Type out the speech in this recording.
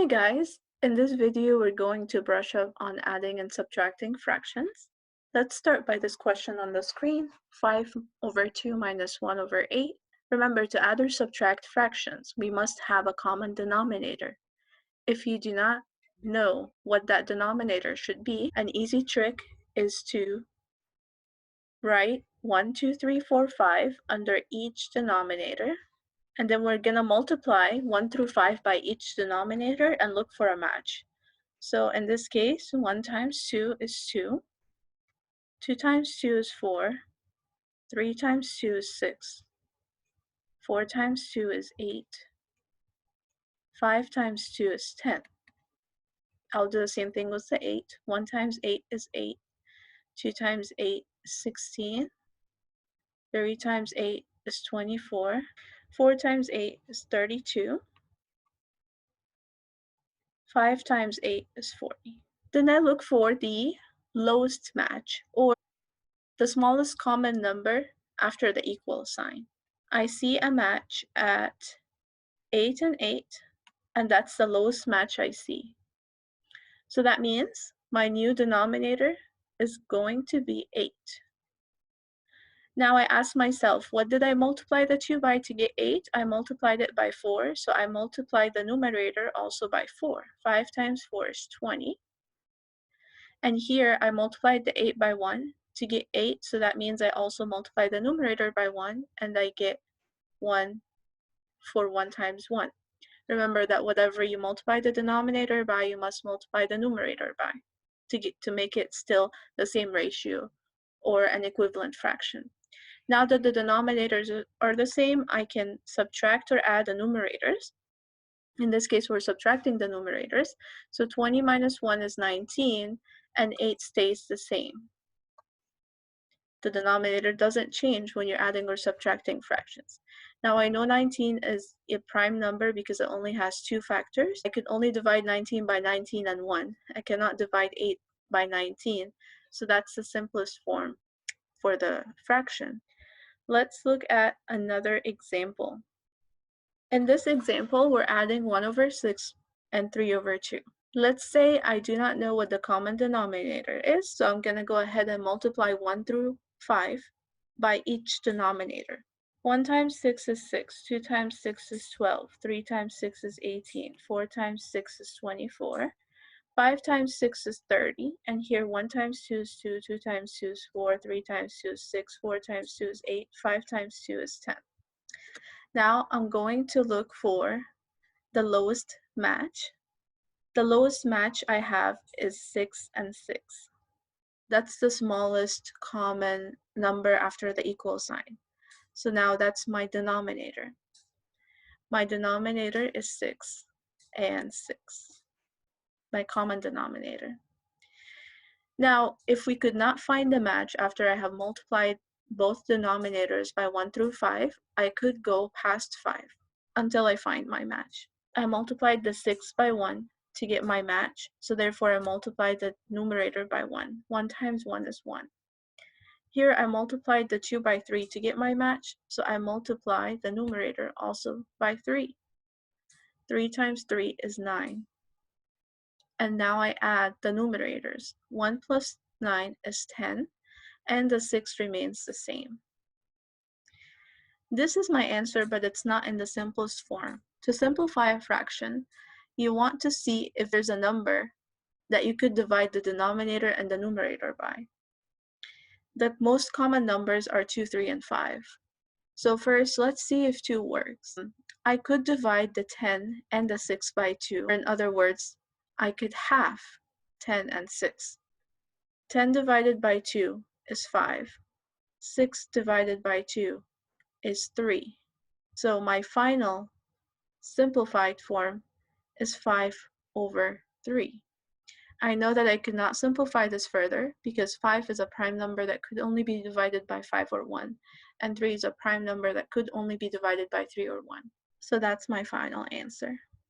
Hi guys! In this video, we're going to brush up on adding and subtracting fractions. Let's start by this question on the screen, 5 over 2 minus 1 over 8. Remember, to add or subtract fractions, we must have a common denominator. If you do not know what that denominator should be, an easy trick is to write 1, 2, 3, 4, 5 under each denominator. And then we're going to multiply 1 through 5 by each denominator and look for a match. So in this case, 1 times 2 is 2, 2 times 2 is 4, 3 times 2 is 6, 4 times 2 is 8, 5 times 2 is 10. I'll do the same thing with the 8. 1 times 8 is 8, 2 times 8 is 16, 3 times 8 is 24, 4 times 8 is 32, 5 times 8 is 40. Then I look for the lowest match, or the smallest common number after the equal sign. I see a match at 8 and 8, and that's the lowest match I see. So that means my new denominator is going to be 8. Now I ask myself, what did I multiply the 2 by to get 8? I multiplied it by 4, so I multiplied the numerator also by 4. 5 times 4 is 20. And here I multiplied the 8 by 1 to get 8, so that means I also multiply the numerator by 1, and I get 1 for 1 times 1. Remember that whatever you multiply the denominator by, you must multiply the numerator by to make it still the same ratio or an equivalent fraction. Now that the denominators are the same, I can subtract or add the numerators. In this case, we're subtracting the numerators. So 20 minus 1 is 19, and 8 stays the same. The denominator doesn't change when you're adding or subtracting fractions. Now I know 19 is a prime number because it only has 2 factors. I could only divide 19 by 19 and 1. I cannot divide 8 by 19. So that's the simplest form for the fraction. Let's look at another example. In this example, we're adding 1 over 6 and 3 over 2. Let's say I do not know what the common denominator is, so I'm going to go ahead and multiply 1 through 5 by each denominator. 1 times 6 is 6, 2 times 6 is 12, 3 times 6 is 18, 4 times 6 is 24, 5 times 6 is 30, and here 1 times 2 is 2, 2 times 2 is 4, 3 times 2 is 6, 4 times 2 is 8, 5 times 2 is 10. Now I'm going to look for the lowest match. The lowest match I have is 6 and 6. That's the smallest common number after the equal sign. So now that's my denominator. My denominator is 6 and 6, my common denominator. Now, if we could not find the match after I have multiplied both denominators by 1 through 5, I could go past 5 until I find my match. I multiplied the 6 by 1 to get my match, so therefore I multiplied the numerator by 1. 1 times 1 is 1. Here I multiplied the 2 by 3 to get my match, so I multiply the numerator also by 3. 3 times 3 is 9. And now I add the numerators. 1 plus 9 is 10, and the 6 remains the same. This is my answer, but it's not in the simplest form. To simplify a fraction, you want to see if there's a number that you could divide the denominator and the numerator by. The most common numbers are 2, 3, and 5. So first, let's see if 2 works. I could divide the 10 and the 6 by 2. In other words, I could half 10 and 6. 10 divided by 2 is 5. 6 divided by 2 is 3. So my final simplified form is 5 over 3. I know that I could not simplify this further because 5 is a prime number that could only be divided by 5 or 1, and 3 is a prime number that could only be divided by 3 or 1. So that's my final answer.